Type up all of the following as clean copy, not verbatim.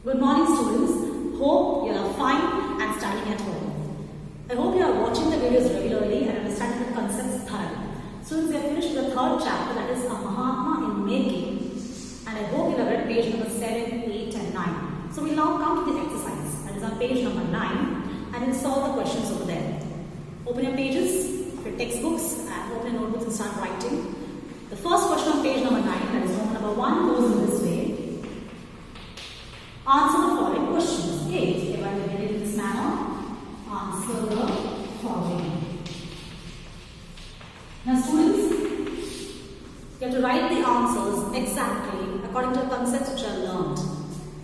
Good morning, students. Hope you are fine and studying at home. I hope you are watching the videos regularly and understanding the concepts thoroughly. Students, we have finished the third chapter, that is a Mahatma in making, and I hope you have read page number 7, 8 and 9. So we will now come to the exercise, that is on page number 9, and we'll solve the questions over there. Open your pages of your textbooks and open your notebooks and start writing. The first question on page number 9, that is Roman number 1, goes in this way. Answer the following questions. A. If I read it in this manner, answer the following. Now students, you have to write the answers exactly according to the concepts which are learned.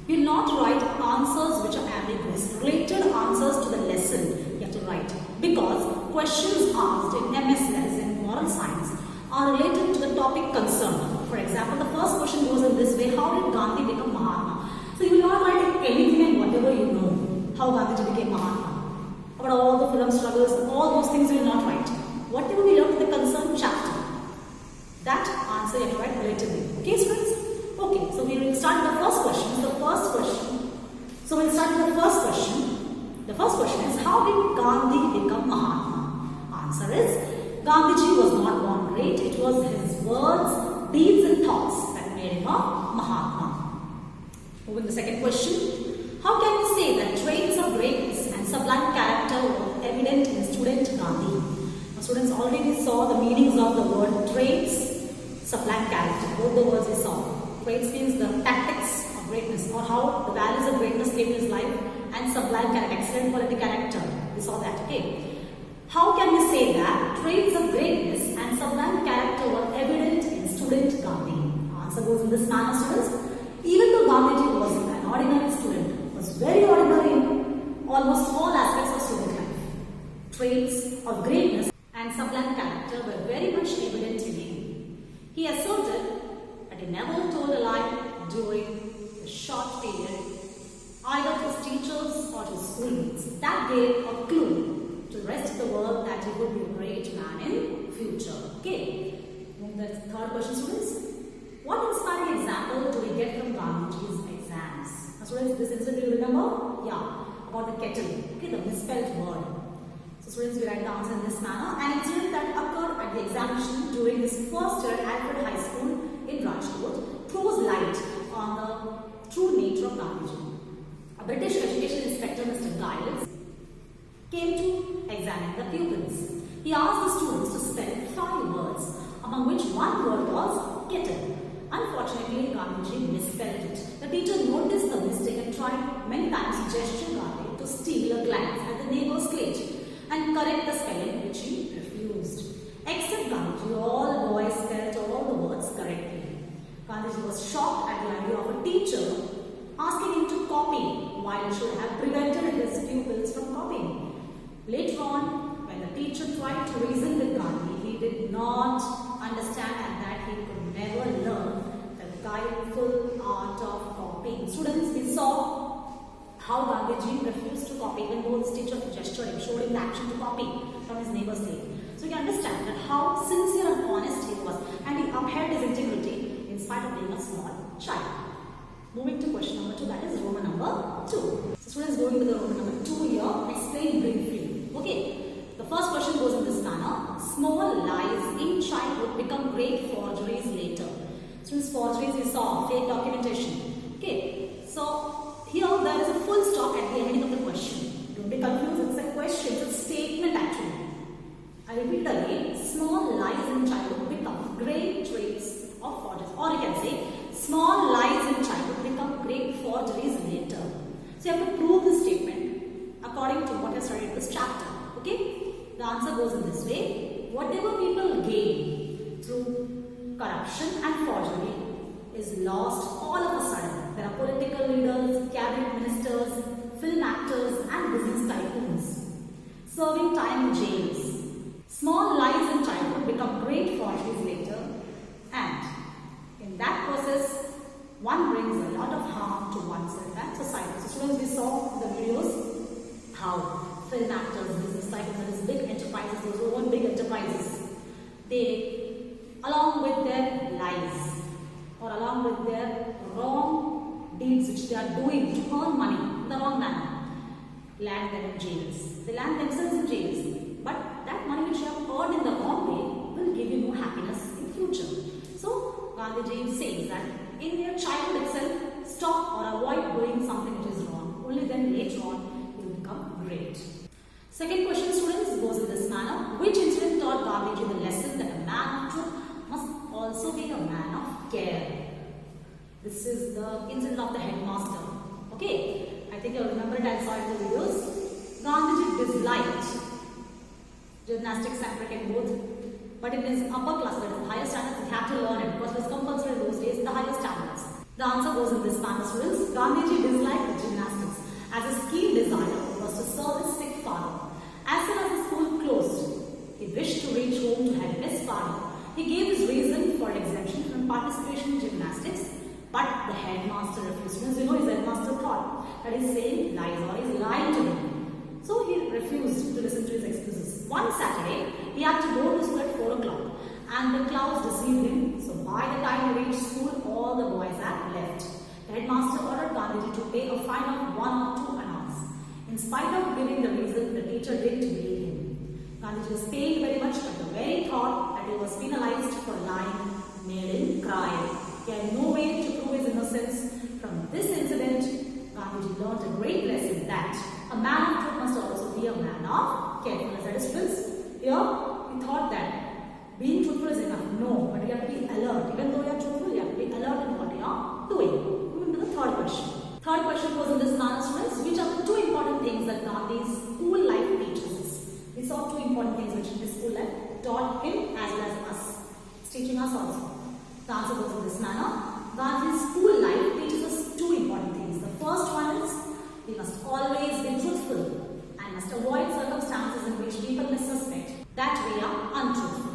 You will not write answers which are ambiguous. Related answers to the lesson you have to write. Because questions asked in MS, that is in moral science, are related to the topic concerned. For example, the first question goes in this way: how did Gandhi become Mahatma? So you will not write anything and whatever you know, how Gandhiji became Mahatma, about all the freedom struggles, all those things you will not write. Whatever we learn in the concerned chapter, that answer you have to write relatively. Okay, students? Okay, so we will start with the first question. So we'll start with the first question. The first question is, how did Gandhi become Mahatma? Answer is, Gandhiji was not born great. It was his words, deeds and thoughts that made him a Mahatma. Moving to the second question. How can we say that traits of greatness and sublime character were evident in student Gandhi? Now, students already saw the meanings of the word traits, sublime character. Both the words we saw. Traits means the tactics of greatness, or how the values of greatness came in his life, and sublime character, excellent quality character. We saw that. Okay. How can we say that traits of greatness and sublime character were evident in student Gandhi? Answer goes in this manner, students. Even though Gandhiji was an ordinary student, was very ordinary in almost all aspects of student life, traits of greatness and sublime character were very much evident in him. He asserted that he never told a lie during a short period, either to his teachers or to his schoolmates. That gave a clue to the rest of the world that he would be a great man in future. Okay, the third question, students. What inspiring example do we get from Gandhiji's exams? Now students, this incident you remember? Yeah, about the kettle, okay, the misspelled word. So students, we write the answer in this manner. An incident that occurred at the examination during his first year at Alfred High School in Rajkot throws light on the true nature of Gandhiji. A British education inspector, Mr. Giles, came to examine the pupils. He asked the students to spell 5 words, among which one word was kettle. Unfortunately, Gandhiji misspelled it. The teacher noticed the mistake and tried many times to gesture Gandhi to steal a glance at the neighbor's slate and correct the spelling, which he refused. Except Gandhiji, all the boys spelled all the words correctly. Gandhiji was shocked at the idea of a teacher asking him to copy, while he should have prevented his pupils from copying. Later on, when the teacher tried to reason with Gandhi, he did not understand and that he could never learn the guideful art of copying. Students, we saw how Gandhiji refused to copy, even though his teacher gestured him, showed him the action to copy from his neighbor's slate. So you can understand that how sincere and honest he was, and he upheld his integrity in spite of being a small child. Moving to question number 2, that is Roman number 2. So students, going to the Roman number 2 here, explain briefly. Okay. The first question goes in this manner. Small lies in childhood become great forgeries later. Students, forgeries we saw, fake documentation. Okay, so here there is a full stop at the ending of the question. Don't be confused, it's a question, it's a statement actually. I repeat it again. Small lies in childhood become great traits of forgeries. Or you can say, small lies in childhood become great forgeries later. So you have to prove this statement according to what I studied in this chapter. Okay? The answer goes in this way. Whatever people gain through corruption and forgery is lost all of a sudden. There are political leaders, cabinet ministers, film actors and business tycoons serving time in jails. Small lies in childhood become great forgeries later, and in that process one brings a lot of harm to oneself and society. So students, we saw the videos how film actors, business tycoons, big enterprises, those who own big enterprises, they, along with their lies or along with their wrong deeds which they are doing to earn money in the wrong manner. Land them in jails. They land themselves in jails. But that money which you have earned in the wrong way will give you no happiness in future. So Gandhiji says that in your childhood itself, stop or avoid doing something which is wrong. Only then later on you will become great. Second question, students, goes in this manner. Which incident taught Gandhiji the lesson that a man of truth must also be a man of care? This is the incident of the headmaster. Okay, I think you'll remember it. I saw it in the videos. Gandhiji disliked gymnastics and cricket both, but in his upper class, that is the higher standards, he had to learn it because it was compulsory in those days, the higher standards. The answer goes in this manner, students. Gandhiji disliked gymnastics as his keen desire was to serve his sick father. As soon as the school closed, he wished to reach home to help his father. He gave his reason for exemption from participation in gymnastics, but the headmaster refused. Means, his headmaster thought that he's saying lies or he's lying to him. So he refused to listen to his excuses. One Saturday, he had to go to school at 4 o'clock and the clouds deceived him. So by the time he reached school, all the boys had left. The headmaster ordered Gandhiji to pay a fine of 1 or 2 annas. In spite of giving the reason, the teacher didn't believe him. Gandhiji was pained very much, but the very thought that he was penalized for lying made him cry. He had no way to prove his innocence. From this incident, Gandhiji learned a great lesson that a man of truth must also be a man of carefulness. That is, friends, here he thought that being truthful is enough. No, but you have to be alert. Even though you are truthful, you have to be alert in what you are doing. Moving to the third question. Third question was in this manner, students. Which are the 2 important things that Gandhi's school life teaches us? We saw 2 important things which his school life taught him as well as us. It's teaching us also. The answer goes in this manner. Gandhi's school life teaches us 2 important things. The first one is we must always be truthful and must avoid circumstances in which people may suspect that we are untruthful.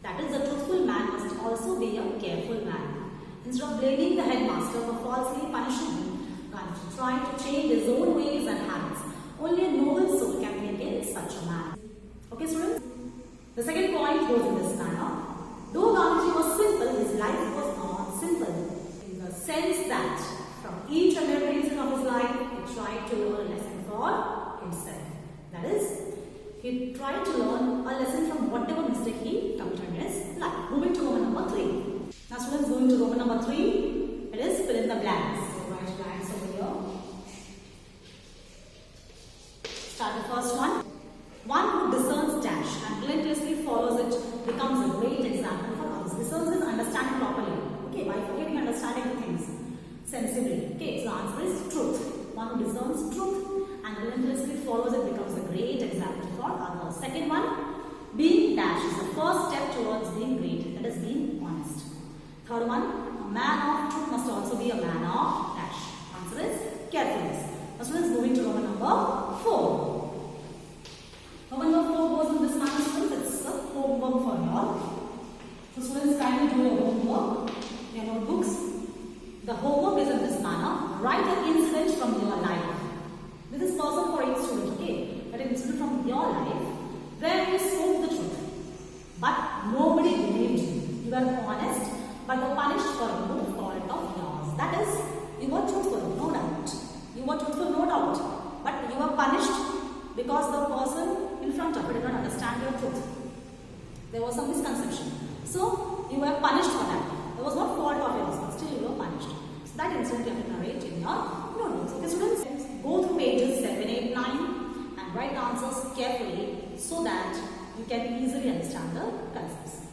That is, a truthful man must also be a careful man. Instead of blaming the headmaster for falsely punishing him, Gandhi tried to change his own ways and habits. Only a noble soul can maintain such a man. Okay, students? The second point goes in this manner. Though Gandhiji was simple, his life was not simple. In the sense that from each and every incident of his life, he tried to learn a lesson for himself. That is, he tried to learn a lesson from whatever mistake he committed in his life. Moving to Roman number 3. Now, students, going to Roman number 3, it is fill in the blanks. So, write blanks over here. Start the first one. One who discerns dash and relentlessly follows it becomes a great example for others. Discerns is understand properly. Okay, by forgetting understanding the things sensibly. Okay, so the answer is truth. One who discerns truth and relentlessly follows it becomes a great example for others. Second one, being dash is the first step towards being great. That is being honest. Third one, a man of truth must also be a man of dash. Answer is carefulness. Now, students, moving to Roman number 4. Roman number 4 goes in this manner, students. It's a homework for you all. So, students, kindly do your homework, your notebooks. The homework is in this manner. Write an incident from your life. This is person for each student, okay? But an incident from your life where you spoke the truth, but nobody believed you. You were honest, but were punished for no fault of yours. That is, you were truthful, no doubt. You were truthful, no doubt. But you were punished because the person in front of you did not understand your truth. There was some misconception. So, you were punished for that. There was no fault of yours, but still you were punished. So, that incident you have to narrate in your notebooks. Okay, students, go through pages 7, 8, 9 and write answers carefully so that you can easily understand the concepts.